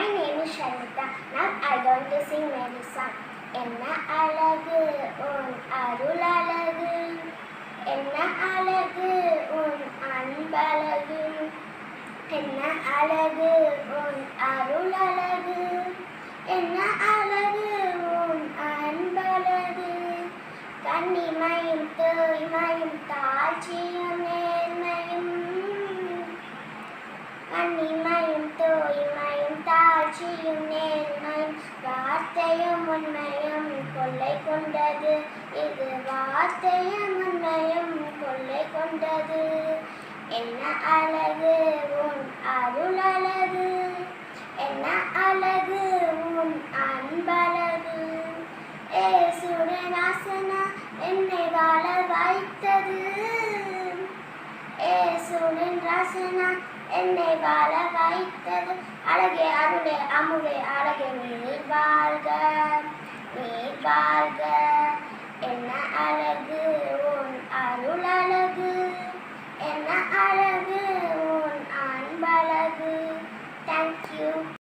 My name is Shanita. Now I'm going to sing many songs. என்ன அழகு உன் அருள் அழகு, என்ன அழகு உன் அன்பழகு, என்ன அழகு உன் அருள் அழகு, என்ன அழகு உன் அன்பழகு. கன்னிமையும் தூய்மையும் தாழ்ச்சியும் நேர்மையும், கன்னிமையும் தூய்மையும் தாழ்ச்சியும் நேர்மையும், வார்த்தையும் உண்மையும் கொள்ளை கொண்டது, இது வார்த்தையும் உண்மையும் கொள்ளை கொண்டது. என்ன அழகு உன் அருள் அழகு, என்ன அழகு உன் அன்பழகு. ஏசுவின் ஆசனா என்னை வாழ வைத்தது, ஏசுவின் ராசனா என்னை வாழ வைத்தது. அழகே அருளே அமுதே அழகே நீர் வாழ்க, நீர் வாழ்க. என்ன அழகு உன் அருள் அழகு, என்ன அழகு உன் அன்பழகு. Thank you.